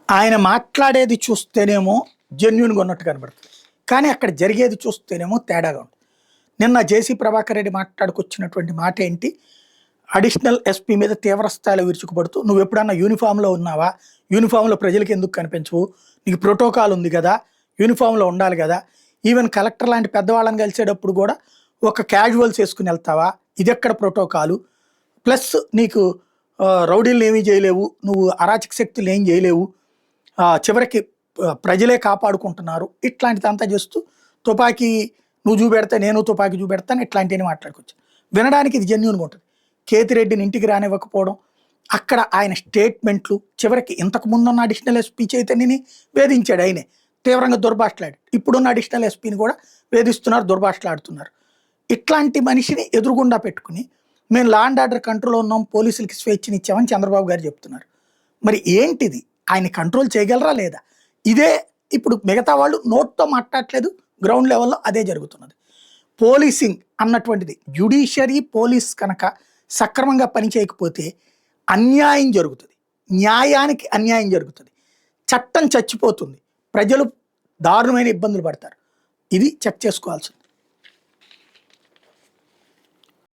ఆయన మాట్లాడేది చూస్తేనేమో జెన్యూన్గా ఉన్నట్టు కనబడుతుంది, కానీ అక్కడ జరిగేది చూస్తేనేమో తేడాగా ఉంటుంది. నిన్న జేసీ ప్రభాకర్ రెడ్డి మాట్లాడుకొచ్చినటువంటి మాట ఏంటి, అడిషనల్ ఎస్పీ మీద తీవ్ర స్థాయిలో విరుచుకుపడుతూ, నువ్వు ఎప్పుడన్నా యూనిఫామ్లో ఉన్నావా, యూనిఫామ్లో ప్రజలకు ఎందుకు కనిపించవు, నీకు ప్రోటోకాల్ ఉంది కదా, యూనిఫామ్లో ఉండాలి కదా, ఈవెన్ కలెక్టర్ లాంటి పెద్దవాళ్ళని కలిసేటప్పుడు కూడా ఒక క్యాజువల్స్ వేసుకుని వెళ్తావా, ఇదెక్కడ ప్రోటోకాలు, ప్లస్ నీకు రౌడీలను ఏమీ చేయలేవు, నువ్వు అరాచక శక్తులు ఏం చేయలేవు, చివరికి ప్రజలే కాపాడుకుంటున్నారు, ఇట్లాంటిదంతా చేస్తూ తుపాకీ నువ్వు చూపెడితే నేను తుపాకీ చూపెడతాను, ఇట్లాంటివన్నీ మాట్లాడుకోవచ్చు. వినడానికి ఇది జెన్యూన్గా ఉంటుంది. కేతిరెడ్డిని ఇంటికి రానివ్వకపోవడం, అక్కడ ఆయన స్టేట్మెంట్లు, చివరికి ఇంతకు ముందున్న అడిషనల్ ఎస్పీ చైతన్యని వేధించాడు, ఆయనే తీవ్రంగా దుర్భాషలాడు, ఇప్పుడున్న అడిషనల్ ఎస్పీని కూడా వేధిస్తున్నారు, దుర్భాషలాడుతున్నారు. ఇట్లాంటి మనిషిని ఎదురుగుండా పెట్టుకుని మేము లా అండ్ ఆర్డర్ కంట్రోల్లో ఉన్నాం, పోలీసులకి స్వేచ్ఛనిచ్చామని చంద్రబాబు గారు చెప్తున్నారు. మరి ఏంటిది, ఆయన కంట్రోల్ చేయగలరా లేదా? ఇదే ఇప్పుడు మిగతా వాళ్ళు నోట్తో మాట్లాడట్లేదు, గ్రౌండ్ లెవెల్లో అదే జరుగుతున్నది. పోలీసింగ్ అన్నటువంటిది, జ్యుడిషియరీ పోలీస్ కనుక సక్రమంగా పనిచేయకపోతే అన్యాయం జరుగుతుంది, న్యాయానికి అన్యాయం జరుగుతుంది, చట్టం చచ్చిపోతుంది, ప్రజలు దారుణమైన ఇబ్బందులు పడతారు. ఇది చెక్ చేసుకోవాల్సింది.